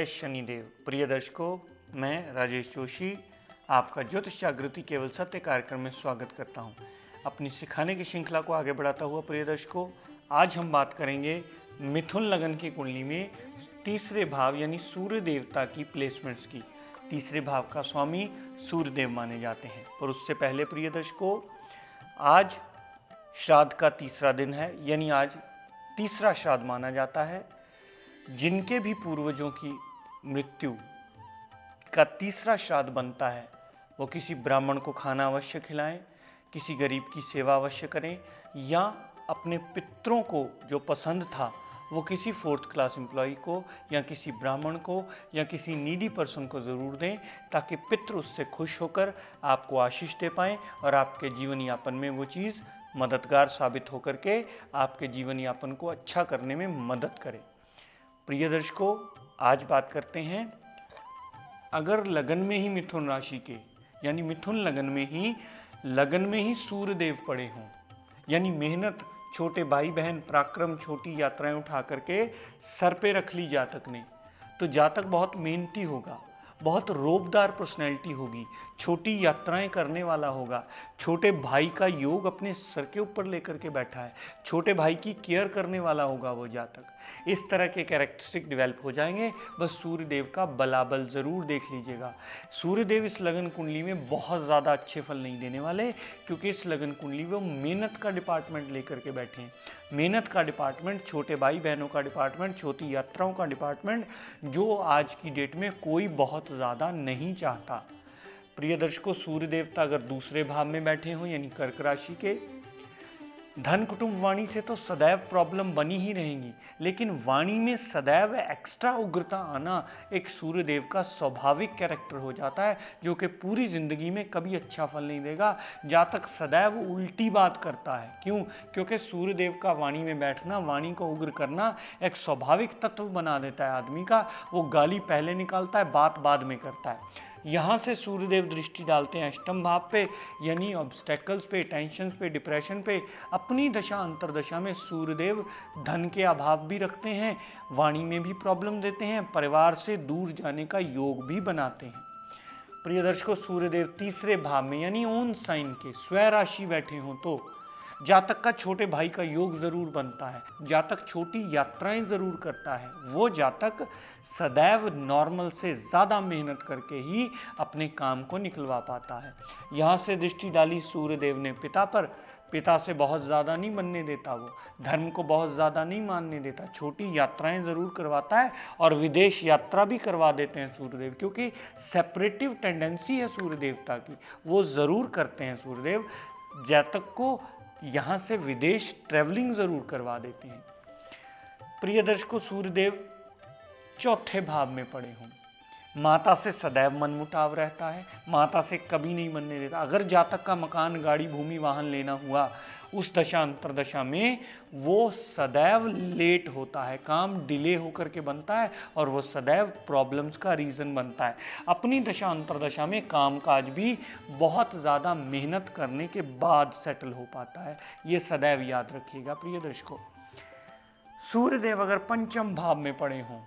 जय शनिदेव। प्रिय दर्शकों, मैं राजेश जोशी आपका ज्योतिष जागृति केवल सत्य कार्यक्रम में स्वागत करता हूं। अपनी सिखाने की श्रृंखला को आगे बढ़ाता हुआ प्रिय दर्शकों, आज हम बात करेंगे मिथुन लगन की कुंडली में तीसरे भाव यानी सूर्य देवता की प्लेसमेंट्स की। तीसरे भाव का स्वामी सूर्य देव माने जाते हैं। पर उससे पहले प्रिय दर्शकों, आज श्राद्ध का तीसरा दिन है, यानी आज तीसरा श्राद्ध माना जाता है। जिनके भी पूर्वजों की मृत्यु का तीसरा श्राद्ध बनता है, वो किसी ब्राह्मण को खाना अवश्य खिलाएं, किसी गरीब की सेवा अवश्य करें, या अपने पितरों को जो पसंद था वो किसी 4th क्लास एम्प्लॉय को या किसी ब्राह्मण को या किसी नीडी पर्सन को ज़रूर दें, ताकि पितृ उससे खुश होकर आपको आशीष दे पाएँ और आपके जीवन यापन में वो चीज़ मददगार साबित होकर के आपके जीवन यापन को अच्छा करने में मदद करे। प्रिय दर्शकों, आज बात करते हैं, अगर लगन में ही मिथुन राशि के यानी मिथुन लगन में ही सूर्य देव पड़े हों, यानी मेहनत, छोटे भाई बहन, पराक्रम, छोटी यात्राएं उठा करके सर पे रख ली जातक ने, तो जातक बहुत मेहनती होगा, बहुत रोबदार पर्सनैलिटी होगी, छोटी यात्राएं करने वाला होगा, छोटे भाई का योग अपने सर के ऊपर लेकर के बैठा है, छोटे भाई की केयर करने वाला होगा वो जातक। इस तरह के कैरेक्टरिस्टिक डेवलप हो जाएंगे। बस सूर्य देव का बलाबल ज़रूर देख लीजिएगा। सूर्य देव इस लगन कुंडली में बहुत ज़्यादा अच्छे फल नहीं देने वाले, क्योंकि इस लगन कुंडली में वो मेहनत का डिपार्टमेंट लेकर के बैठे हैं। मेहनत का डिपार्टमेंट, छोटे भाई बहनों का डिपार्टमेंट, छोटी यात्राओं का डिपार्टमेंट, जो आज की डेट में कोई बहुत ज़्यादा नहीं चाहता। प्रिय दर्शकों, सूर्य देवता अगर दूसरे भाव में बैठे हों यानी कर्क राशि के, धन कुटुंब वाणी से तो सदैव प्रॉब्लम बनी ही रहेंगी, लेकिन वाणी में सदैव एक्स्ट्रा उग्रता आना एक सूर्य देव का स्वाभाविक कैरेक्टर हो जाता है, जो कि पूरी जिंदगी में कभी अच्छा फल नहीं देगा। जातक सदैव उल्टी बात करता है। क्यों? क्योंकि सूर्य देव का वाणी में बैठना, वाणी को उग्र करना एक स्वाभाविक तत्व बना देता है आदमी का। वो गाली पहले निकालता है, बात बाद में करता है। यहाँ से सूर्यदेव दृष्टि डालते हैं अष्टम भाव पे, यानी ऑब्स्टेकल्स पे, टेंशन्स पे, डिप्रेशन पे। अपनी दशा अंतरदशा में सूर्यदेव धन के अभाव भी रखते हैं, वाणी में भी प्रॉब्लम देते हैं, परिवार से दूर जाने का योग भी बनाते हैं। प्रिय दर्शकों, सूर्यदेव तीसरे भाव में यानी ओन साइन के स्वय राशि बैठे हों तो जातक का छोटे भाई का योग जरूर बनता है, जातक छोटी यात्राएं जरूर करता है। वो जातक सदैव नॉर्मल से ज़्यादा मेहनत करके ही अपने काम को निकलवा पाता है। यहाँ से दृष्टि डाली सूर्यदेव ने पिता पर, पिता से बहुत ज़्यादा नहीं बनने देता, वो धर्म को बहुत ज़्यादा नहीं मानने देता, छोटी यात्राएं ज़रूर करवाता है और विदेश यात्रा भी करवा देते हैं सूर्यदेव, क्योंकि सेपरेटिव टेंडेंसी है सूर्य देवता की, वो ज़रूर करते हैं सूर्यदेव। जातक को यहाँ से विदेश ट्रैवलिंग जरूर करवा देते हैं। प्रिय दर्शकों, सूर्यदेव चौथे भाव में पड़े हों, माता से सदैव मनमुटाव रहता है, माता से कभी नहीं बनने देता। अगर जातक का मकान, गाड़ी, भूमि, वाहन लेना हुआ, उस दशा अंतरदशा में वो सदैव लेट होता है, काम डिले होकर के बनता है और वो सदैव प्रॉब्लम्स का रीज़न बनता है। अपनी दशा अंतरदशा में कामकाज भी बहुत ज़्यादा मेहनत करने के बाद सेटल हो पाता है, ये सदैव याद रखिएगा। प्रिय दर्शकों, सूर्यदेव अगर पंचम भाव में पड़े हों,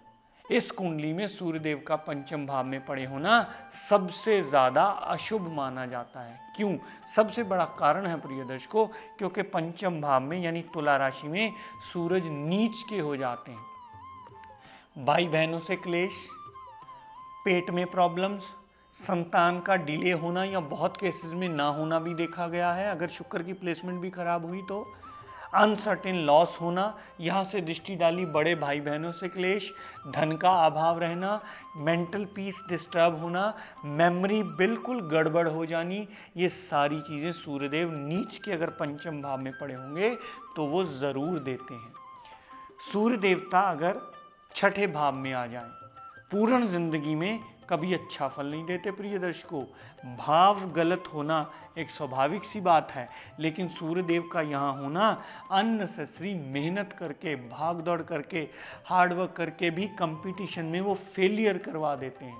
इस कुंडली में सूर्यदेव का पंचम भाव में पड़े होना सबसे ज़्यादा अशुभ माना जाता है। क्यों? सबसे बड़ा कारण है प्रिय दर्शकों, क्योंकि पंचम भाव में यानी तुला राशि में सूरज नीच के हो जाते हैं। भाई बहनों से क्लेश, पेट में प्रॉब्लम्स, संतान का डिले होना या बहुत केसेस में ना होना भी देखा गया है। अगर शुक्र की प्लेसमेंट भी खराब हुई तो अनसर्टेन लॉस होना, यहाँ से दृष्टि डाली बड़े भाई बहनों से क्लेश, धन का अभाव रहना, मेंटल पीस डिस्टर्ब होना, मेमोरी बिल्कुल गड़बड़ हो जानी, ये सारी चीज़ें सूर्यदेव नीच के अगर पंचम भाव में पड़े होंगे तो वो ज़रूर देते हैं। सूर्य देवता अगर छठे भाव में आ जाए, पूर्ण जिंदगी में कभी अच्छा फल नहीं देते। प्रिय दर्शकों, भाव गलत होना एक स्वाभाविक सी बात है, लेकिन सूर्यदेव का यहाँ होना अननेसेसरी मेहनत करके, भाग दौड़ करके, हार्डवर्क करके भी कंपटीशन में वो फेलियर करवा देते हैं।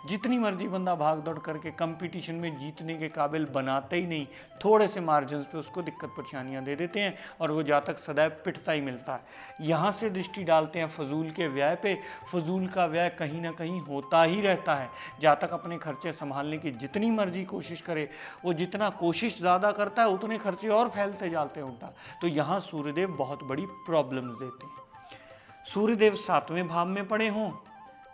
जितनी मर्जी बंदा भाग दौड़ करके कंपटीशन में जीतने के काबिल बनाते ही नहीं, थोड़े से मार्जिन पे उसको दिक्कत परेशानियां दे देते हैं और वो जातक सदैव पिटता ही मिलता है। यहाँ से दृष्टि डालते हैं फजूल के व्यय पे। फजूल का व्यय कहीं ना कहीं होता ही रहता है। जातक अपने खर्चे संभालने की जितनी मर्जी कोशिश करे, वो जितना कोशिश ज़्यादा करता है उतने खर्चे और फैलते जाते हैं उल्टा। तो यहाँ सूर्यदेव बहुत बड़ी प्रॉब्लम्स देते हैं। सूर्यदेव 7वें भाव में पड़े हों,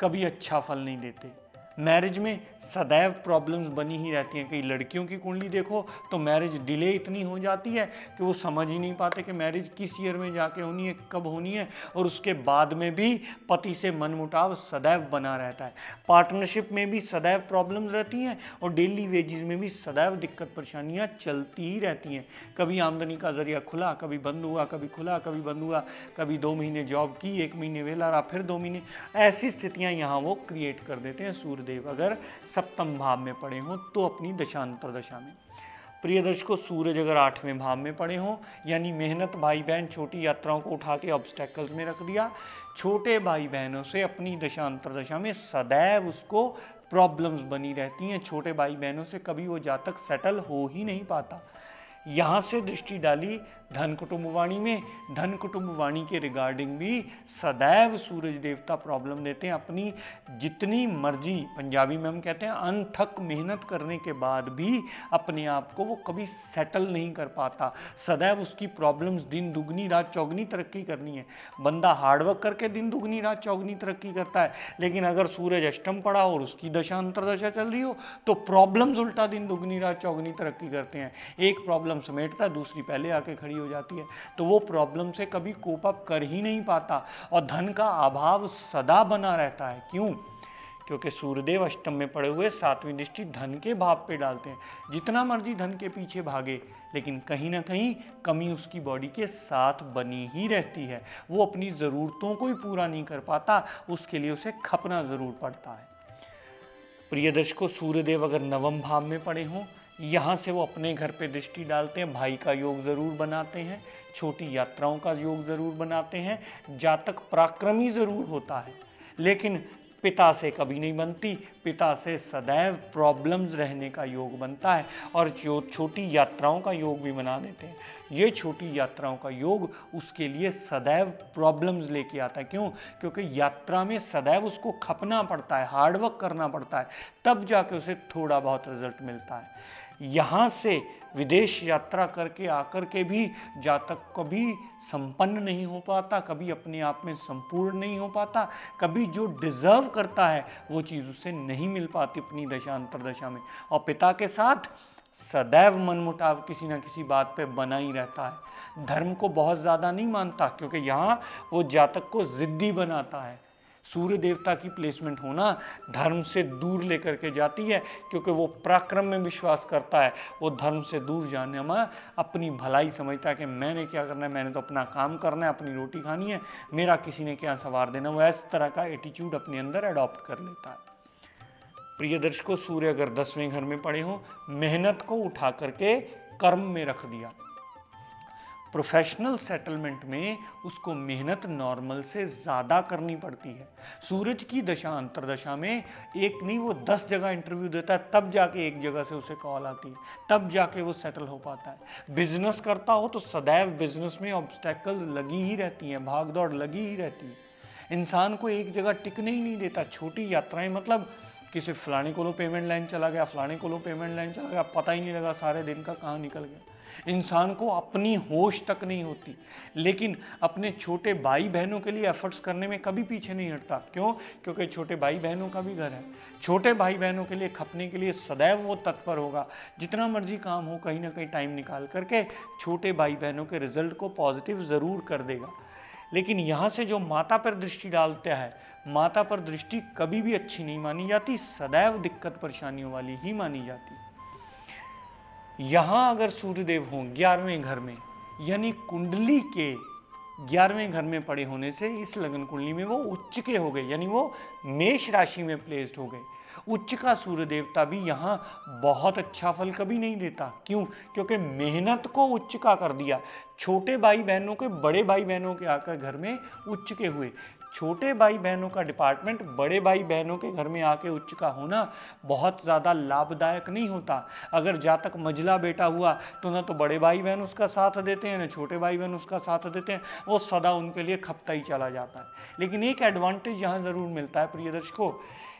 कभी अच्छा फल नहीं देते। मैरिज में सदैव प्रॉब्लम्स बनी ही रहती हैं। कई लड़कियों की कुंडली देखो तो मैरिज डिले इतनी हो जाती है कि वो समझ ही नहीं पाते कि मैरिज किस ईयर में जाके होनी है, कब होनी है, और उसके बाद में भी पति से मनमुटाव सदैव बना रहता है। पार्टनरशिप में भी सदैव प्रॉब्लम्स रहती हैं और डेली वेजेस में भी सदैव दिक्कत परेशानियाँ चलती ही रहती हैं। कभी आमदनी का जरिया खुला, कभी बंद हुआ, कभी खुला, कभी बंद हुआ, कभी 2 महीने जॉब की, 1 महीने वेला रहा, फिर 2 महीने। ऐसी स्थितियाँ यहाँ वो क्रिएट कर देते हैं सूर्यदेव अगर 7वें भाव में पड़े हों तो अपनी दशांतर दशा में। प्रिय दर्शकों, सूरज अगर 8वें भाव में पड़े हों, यानी मेहनत भाई बहन छोटी यात्राओं को उठा के ऑब्स्टेकल्स में रख दिया। छोटे भाई बहनों से अपनी दशांतर दशा में सदैव उसको प्रॉब्लम्स बनी रहती हैं। छोटे भाई बहनों से कभी वो जातक सेटल हो ही नहीं पाता। यहाँ से दृष्टि डाली धन कुटुंब वाणी में। धन कुटुंब वाणी के रिगार्डिंग भी सदैव सूरज देवता प्रॉब्लम देते हैं। अपनी जितनी मर्जी, पंजाबी में हम कहते हैं अनथक मेहनत करने के बाद भी अपने आप को वो कभी सेटल नहीं कर पाता। सदैव उसकी प्रॉब्लम्स दिन दुगनी रात चौगनी तरक्की करनी है। बंदा हार्डवर्क करके दिन दुगनी रात चौगनी तरक्की करता है, लेकिन अगर सूरज अष्टम पड़ा और उसकी दशा अंतरदशा चल रही हो तो प्रॉब्लम्स उल्टा दिन दुगनी रात चौगनी तरक्की करते हैं। एक प्रॉब्लम समेटता है, दूसरी पहले आके खड़ी हो जाती है, तो वो प्रॉब्लम से कभी कोप अप कर ही नहीं पाता और धन का अभाव सदा बना रहता है। क्यों? क्योंकि सूर्यदेव अष्टम में पड़े हुए 7वीं दृष्टि धन के भाव पे डालते हैं। जितना मर्जी धन के पीछे भागे, लेकिन कहीं ना कहीं कमी उसकी बॉडी के साथ बनी ही रहती है। वो अपनी ज़रूरतों को ही पूरा नहीं कर पाता, उसके लिए उसे खपना ज़रूर पड़ता है। प्रिय दर्शकों, सूर्यदेव अगर 9वें भाव में पड़े हों, यहाँ से वो अपने घर पे दृष्टि डालते हैं। भाई का योग ज़रूर बनाते हैं, छोटी यात्राओं का योग ज़रूर बनाते हैं। जातक पराक्रमी ज़रूर होता है, लेकिन पिता से कभी नहीं बनती। पिता से सदैव प्रॉब्लम्स रहने का योग बनता है और जो छोटी यात्राओं का योग भी बना देते हैं। ये छोटी यात्राओं का योग उसके लिए सदैव प्रॉब्लम्स लेके आता है। क्यों? क्योंकि यात्रा में सदैव उसको खपना पड़ता है, हार्डवर्क करना पड़ता है, तब जाके उसे थोड़ा बहुत रिजल्ट मिलता है। यहाँ से विदेश यात्रा करके आकर के भी जातक कभी संपन्न नहीं हो पाता, कभी अपने आप में संपूर्ण नहीं हो पाता, कभी जो डिजर्व करता है वो चीज़ उसे नहीं मिल पाती अपनी दशा अंतरदशा में। और पिता के साथ सदैव मनमुटाव किसी न किसी बात पे बना ही रहता है। धर्म को बहुत ज़्यादा नहीं मानता, क्योंकि यहाँ वो जातक को जिद्दी बनाता है। सूर्य देवता की प्लेसमेंट होना धर्म से दूर लेकर के जाती है, क्योंकि वो पराक्रम में विश्वास करता है। वो धर्म से दूर जाने में अपनी भलाई समझता है कि मैंने क्या करना है, मैंने तो अपना काम करना है, अपनी रोटी खानी है, मेरा किसी ने क्या सवार देना। वो इस तरह का एटीट्यूड अपने अंदर अडॉप्ट कर लेता है। प्रिय दर्शकों, सूर्य अगर 10वें घर में पड़े हों, मेहनत को उठा करके कर्म में रख दिया। प्रोफेशनल सेटलमेंट में उसको मेहनत नॉर्मल से ज़्यादा करनी पड़ती है। सूरज की दशा अंतरदशा में एक नहीं, वो 10 जगह इंटरव्यू देता है, तब जाके एक जगह से उसे कॉल आती है, तब जाके वो सेटल हो पाता है। बिजनेस करता हो तो सदैव बिजनेस में ऑब्स्टेकल लगी ही रहती हैं, भाग दौड़ लगी ही रहती है। इंसान को एक जगह टिकने ही नहीं देता। छोटी यात्राएं, मतलब किसी फलाने को लो पेमेंट लाइन चला गया, फलाने को लो पेमेंट लाइन चला गया, पता ही नहीं लगा सारे दिन का कहाँ निकल गया। इंसान को अपनी होश तक नहीं होती, लेकिन अपने छोटे भाई बहनों के लिए एफर्ट्स करने में कभी पीछे नहीं हटता। क्यों? क्योंकि छोटे भाई बहनों का भी घर है। छोटे भाई बहनों के लिए खपने के लिए सदैव वो तत्पर होगा। जितना मर्जी काम हो, कहीं ना कहीं टाइम निकाल करके छोटे भाई बहनों के रिजल्ट को पॉजिटिव ज़रूर कर देगा। लेकिन यहाँ से जो माता पर दृष्टि डालता है, माता पर दृष्टि कभी भी अच्छी नहीं मानी जाती, सदैव दिक्कत परेशानियों वाली ही मानी जाती। यहाँ अगर सूर्यदेव हों 11वें घर में, यानी कुंडली के 11वें घर में पड़े होने से इस लगन कुंडली में वो उच्च के हो गए, यानी वो मेष राशि में प्लेस्ड हो गए। उच्च का सूर्य देवता भी यहाँ बहुत अच्छा फल कभी नहीं देता। क्यों? क्योंकि मेहनत को उच्च का कर दिया। छोटे भाई बहनों के बड़े भाई बहनों के आकर घर में उच्च के हुए। छोटे भाई बहनों का डिपार्टमेंट बड़े भाई बहनों के घर में आके उच्च का होना बहुत ज़्यादा लाभदायक नहीं होता। अगर जातक मझला बेटा हुआ तो ना तो बड़े भाई बहन उसका साथ देते हैं, ना छोटे भाई बहन उसका साथ देते हैं, वो सदा उनके लिए खपता ही चला जाता है। लेकिन एक एडवांटेज यहाँ ज़रूर मिलता है प्रिय दर्शकों,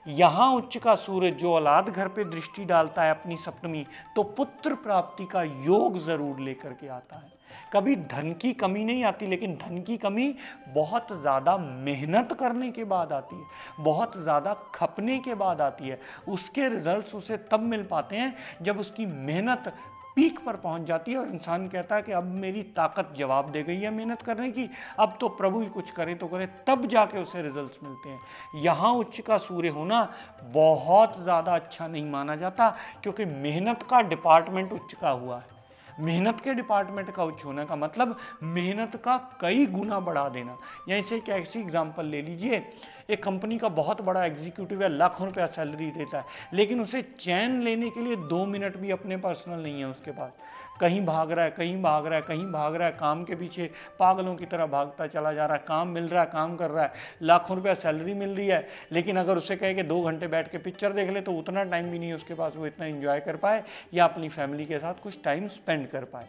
यहाँ उच्च का सूर्य जो औलाद घर पे दृष्टि डालता है अपनी सप्तमी, तो पुत्र प्राप्ति का योग जरूर लेकर के आता है। कभी धन की कमी नहीं आती, लेकिन धन की कमी बहुत ज़्यादा मेहनत करने के बाद आती है, बहुत ज़्यादा खपने के बाद आती है। उसके रिजल्ट्स उसे तब मिल पाते हैं जब उसकी मेहनत पीक पर पहुंच जाती है और इंसान कहता है कि अब मेरी ताकत जवाब दे गई है मेहनत करने की, अब तो प्रभु ही कुछ करे तो करे, तब जाके उसे रिजल्ट्स मिलते हैं। यहाँ उच्च का सूर्य होना बहुत ज़्यादा अच्छा नहीं माना जाता, क्योंकि मेहनत का डिपार्टमेंट उच्च का हुआ है। मेहनत के डिपार्टमेंट का उच्च होने का मतलब मेहनत का कई गुना बढ़ा देना। या इसे एक ऐसी एग्जांपल ले लीजिए, एक कंपनी का बहुत बड़ा एग्जीक्यूटिव है, लाखों रुपया सैलरी देता है, लेकिन उसे चैन लेने के लिए 2 मिनट भी अपने पर्सनल नहीं है उसके पास। कहीं भाग रहा है, कहीं भाग रहा है, कहीं भाग रहा है, काम के पीछे पागलों की तरह भागता चला जा रहा है। काम मिल रहा है, काम कर रहा है, लाखों रुपया सैलरी मिल रही है, लेकिन अगर उसे कहे कि 2 घंटे बैठ के पिक्चर देख ले, तो उतना टाइम भी नहीं है उसके पास वो इतना एंजॉय कर पाए या अपनी फैमिली के साथ कुछ टाइम स्पेंड कर पाए।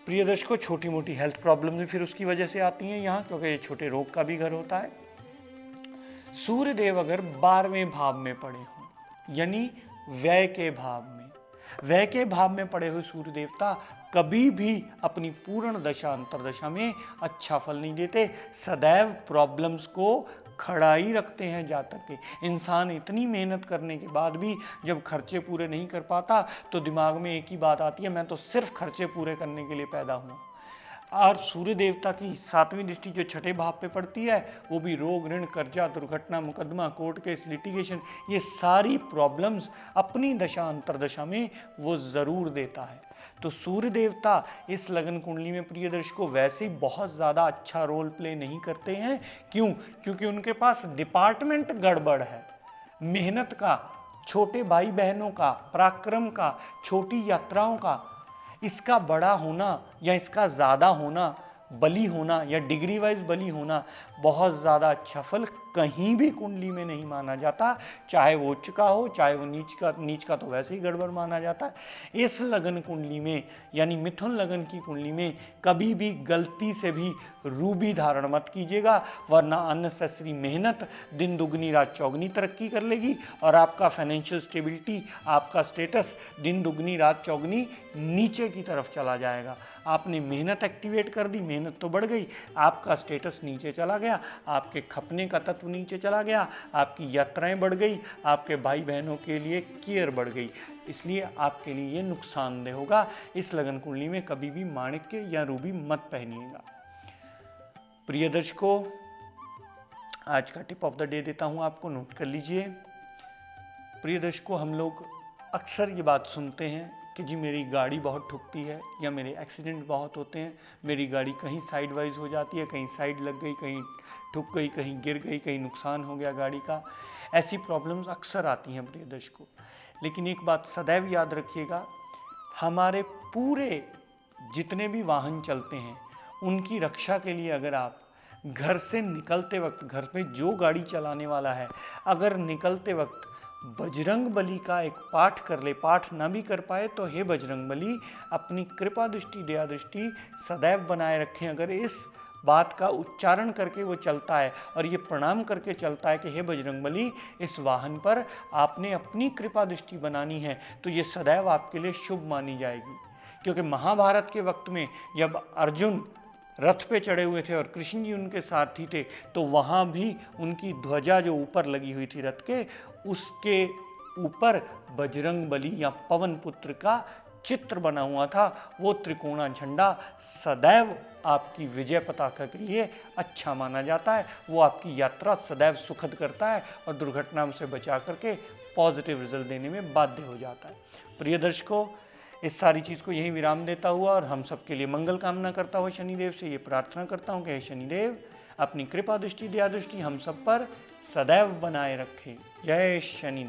प्रिय दर्शकों, छोटी मोटी हेल्थ प्रॉब्लम भी फिर उसकी वजह से आती हैं यहाँ, क्योंकि ये छोटे रोग का भी घर होता है। सूर्य देव अगर 12वें भाव में पड़े हों, यानी व्यय के भाव में, व्यय के भाव में पड़े हुए सूर्य देवता कभी भी अपनी पूर्ण दशा अंतरदशा में अच्छा फल नहीं देते। सदैव प्रॉब्लम्स को खड़ा ही रखते हैं जातक के। इंसान इतनी मेहनत करने के बाद भी जब खर्चे पूरे नहीं कर पाता, तो दिमाग में एक ही बात आती है, मैं तो सिर्फ खर्चे पूरे करने के लिए पैदा हुआ। और सूर्य देवता की 7वीं दृष्टि जो छठे भाव पे पड़ती है, वो भी रोग, ऋण, कर्जा, दुर्घटना, मुकदमा, कोर्ट केस, लिटिगेशन, ये सारी प्रॉब्लम्स अपनी दशा अंतरदशा में वो ज़रूर देता है। तो सूर्य देवता इस लगन कुंडली में प्रिय दर्शकों वैसे ही बहुत ज़्यादा अच्छा रोल प्ले नहीं करते हैं। क्यों? क्योंकि उनके पास डिपार्टमेंट गड़बड़ है। मेहनत का, छोटे भाई बहनों का, पराक्रम का, छोटी यात्राओं का, इसका बड़ा होना या इसका ज़्यादा होना, बली होना या डिग्री वाइज बली होना बहुत ज़्यादा अच्छा फल कहीं भी कुंडली में नहीं माना जाता। चाहे वो उच्च का हो, चाहे वो नीच का तो वैसे ही गड़बड़ माना जाता है। इस लगन कुंडली में, यानी मिथुन लगन की कुंडली में, कभी भी गलती से भी रूबी धारण मत कीजिएगा, वरना अननेसेसरी मेहनत दिन दुगनी रात चौगनी तरक्की कर लेगी और आपका फाइनेंशियल स्टेबिलिटी, आपका स्टेटस दिन दुगनी रात चौगनी नीचे की तरफ चला जाएगा। आपने मेहनत एक्टिवेट कर दी, मेहनत तो बढ़ गई, आपका स्टेटस नीचे चला गया, आपके खपने का तत्व नीचे चला गया, आपकी यात्राएं बढ़ गई, आपके भाई बहनों के लिए केयर बढ़ गई। इसलिए आपके लिए ये नुकसानदेह होगा। इस लगन कुंडली में कभी भी माणिक्य या रूबी मत पहनिएगा। प्रिय दर्शकों, आज का टिप ऑफ द डे देता हूं आपको, नोट कर लीजिए। प्रिय दर्शकों, हम लोग अक्सर ये बात सुनते हैं कि जी मेरी गाड़ी बहुत ठुकती है या मेरे एक्सीडेंट बहुत होते हैं, मेरी गाड़ी कहीं साइड वाइज हो जाती है, कहीं साइड लग गई, कहीं ठुक गई, कहीं गिर गई, कहीं नुकसान हो गया गाड़ी का। ऐसी प्रॉब्लम्स अक्सर आती हैं प्रिय दर्शकों। लेकिन एक बात सदैव याद रखिएगा, हमारे पूरे जितने भी वाहन चलते हैं उनकी रक्षा के लिए अगर आप घर से निकलते वक्त, घर में जो गाड़ी चलाने वाला है, अगर निकलते वक्त बजरंग बली का एक पाठ कर ले, पाठ ना भी कर पाए तो हे बजरंग बली अपनी कृपा दृष्टि, दया दृष्टि सदैव बनाए रखें। अगर इस बात का उच्चारण करके वो चलता है और ये प्रणाम करके चलता है कि हे बजरंग बली इस वाहन पर आपने अपनी कृपा दृष्टि बनानी है, तो ये सदैव आपके लिए शुभ मानी जाएगी। क्योंकि महाभारत के वक्त में जब अर्जुन रथ पे चढ़े हुए थे और कृष्ण जी उनके सारथी थे, तो वहाँ भी उनकी ध्वजा जो ऊपर लगी हुई थी रथ के, उसके ऊपर बजरंग बली या पवन पुत्र का चित्र बना हुआ था। वो त्रिकोणा झंडा सदैव आपकी विजय पताका के लिए अच्छा माना जाता है। वो आपकी यात्रा सदैव सुखद करता है और दुर्घटना से बचा करके पॉजिटिव रिजल्ट देने में बाध्य हो जाता है। प्रिय दर्शकों, इस सारी चीज़ को यही विराम देता हुआ और हम सबके लिए मंगल कामना करता हुआ शनिदेव से ये प्रार्थना करता हूँ कि हे शनिदेव अपनी कृपा दृष्टि दया दृष्टि हम सब पर सदैव बनाए रखे। जय शनि।